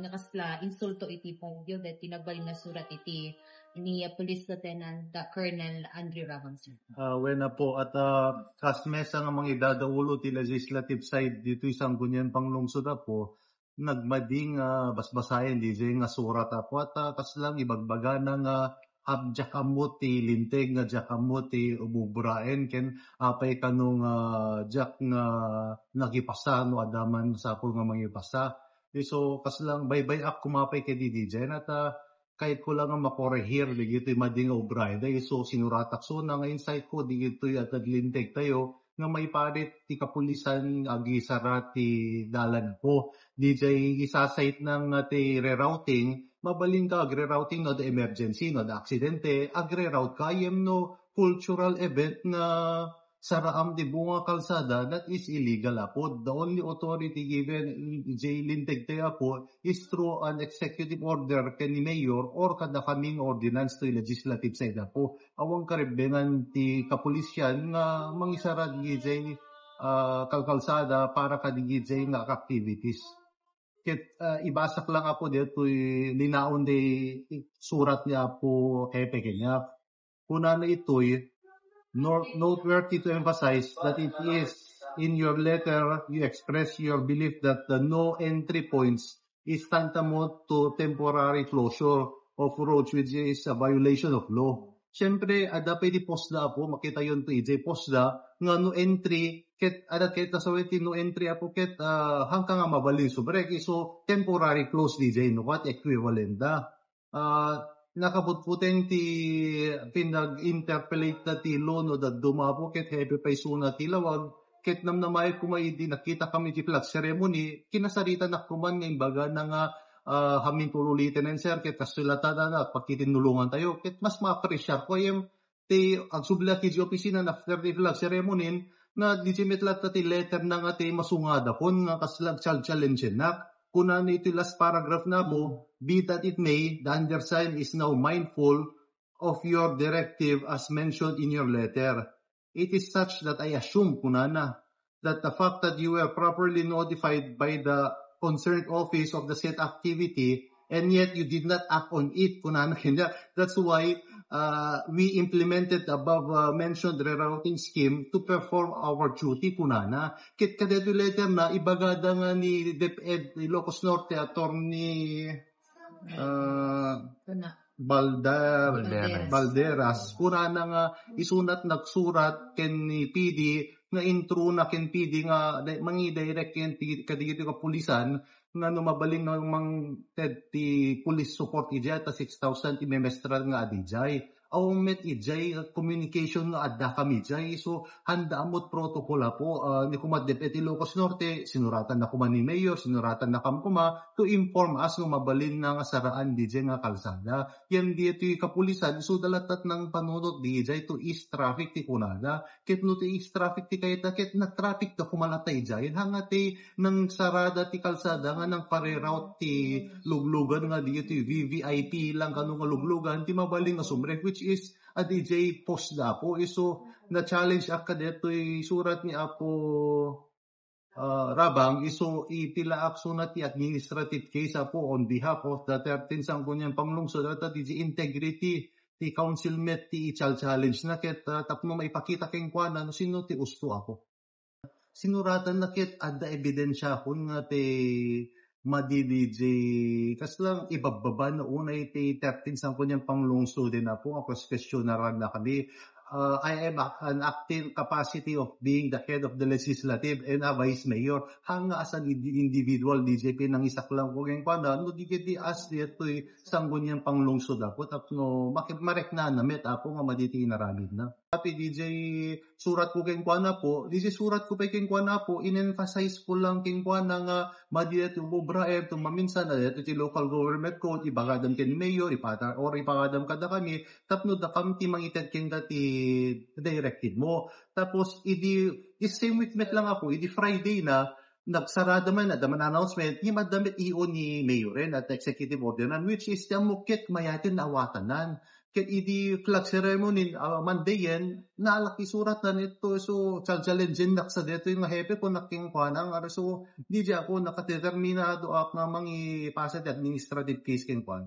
nga kasla insulto iti Pongyo that tinagbalin na surat iti ni Police Lieutenant Colonel Andrew Rabanson. Wena po at kasmesa nga mga idadaulo ti legislative side dito isang gunyan panglungsod po nagmading basbasayan di nga surat po at kaslang ibagbaga ng abjak amot ti linteg nga jak amot ti ububuraen ken apay kanong jak nga nagipasa no adaman sa po nga mangipasa. So kaslang baybay ak kumapay kay DJ at kahit ko lang ang makorehir digito mading ubray dahil so sinuratak so na nga insight ko digito at naglinteg tayo nga may parit ti kapulisan agi sarat ti dalan po. DJ isasite ng ti rerouting, mabalin ka agre-routing no the emergency no the aksidente, agre-route ka yem no cultural event na saraam di bunga kalsada that is illegal po. The only authority given DJ linteg tayo po is through an executive order ken ni mayor or kada kaming ordinance to legislative side po. Awang karibbengan ti kapulisyan nga mangisara DJ kalkalsada para ka DJ nga activities. Ket ibasak lang po dito linaon di surat niya po hepe kanya. Kuna na ito'y noteworthy to emphasize that it is in your letter you express your belief that the no entry points is tantamount to temporary closure of roads which is a violation of law. Siyempre, dapat i-postda po, makita yun to EJ postda, nga no entry, ket nasawit no entry po, ket hanggang nga mabalin subrek, so temporary close DJ, no what equivalent da. Nakabutputen ti pinag-interpolate na ti lo no da dumapo ket hepe pay suna ti lawag ket namnamay kumaidi nakita kami ti flag ceremony kinasarita na kuman nga imbaga na nga hamin tululitin en sir ket kasulatan na pagkitinulungan tayo ket mas ma-appreciate ko yung ti agsubla ti opisina after the flag ceremony na digimetlat ti letter na nga ti masungada pon nga kaslag challenge na. Kuna ito last paragraph na po, be that it may, the undersigned is now mindful of your directive as mentioned in your letter. It is such that I assume, kunana, that the fact that you were properly notified by the concerned office of the said activity and yet you did not act on it, kunana. That's why we implemented the above mentioned rerouting scheme to perform our duty, kunana. Kit kadeto letter na ibagada nga ni DepEd Ilocos Norte attorney Balderas kunana nga isunat nagsurat ken ni PD nga intro na ken PD nga mangi direct ken kadigito ka pulisan nga no mabaling ng mang ti police support ijay ta 6,000 ti memestral nga adijay. Met ijay communication nga adda kami ijay. So handa amot protocol po ni Kumat Deputy Ilocos Norte, sinuratan na kuman ni Mayor, sinuratan na kamkuma to inform us nga mabalin na nga saraan dijay nga kalsada. Yan dito yung kapulisan, so dalatat ng panunod dijay to east traffic ti kunada. Ket no ti east traffic ti kayta ket na traffic da kumalatay ijay. Hangati ng sarada ti kalsada nga ng pare-route ti luglugan nga dito VVIP lang kanong nga luglugan ti mabaling nga sumrek which is a DJ post da po. So na challenge akka dito surat ni Apo Rabang iso itila akso na ti administrative case po on behalf of the 13 sangkunyan panglungsod at DJ integrity ti councilmet ti challenge na ket tapno maipakita keng kuana no sino ti usto ako. Sinuratan na ket adda ebidensya kun nga ti madidj kaslang ibababa na unay ti 13 sangkunyan panglungsod din na po ako questionnaran na kami. I am an active capacity of being the head of the legislative and a vice mayor. Hanga as an individual DJP nang isak lang ko keng panda, no di as dito'y sanggon niyang panglungsod ako. Tapno, marek na namit ako nga maditi inaramid na. Tapi DJ, surat ko keng kuana po, DJ surat ko pa keng kuana po, in-emphasize ko lang keng kuana nga maditi bubrae, maminsan na dito ti local government code, ibagadam ken mayor, ipagadam kada kami, tapno da kamti mangited keng dati directed mo. Tapos, same week met lang ako, Friday na, nagsarada man na daman announcement, yung madamit iyo ni Mayor at executive order which is yung mukit mayatin na awatanan. ket iti flag ceremony mandayen nalaki surat na nito so challengen sa dito yung hepe ko naking kwanang so di ako nakadeterminado nga mangi pass administrative case ken kwan.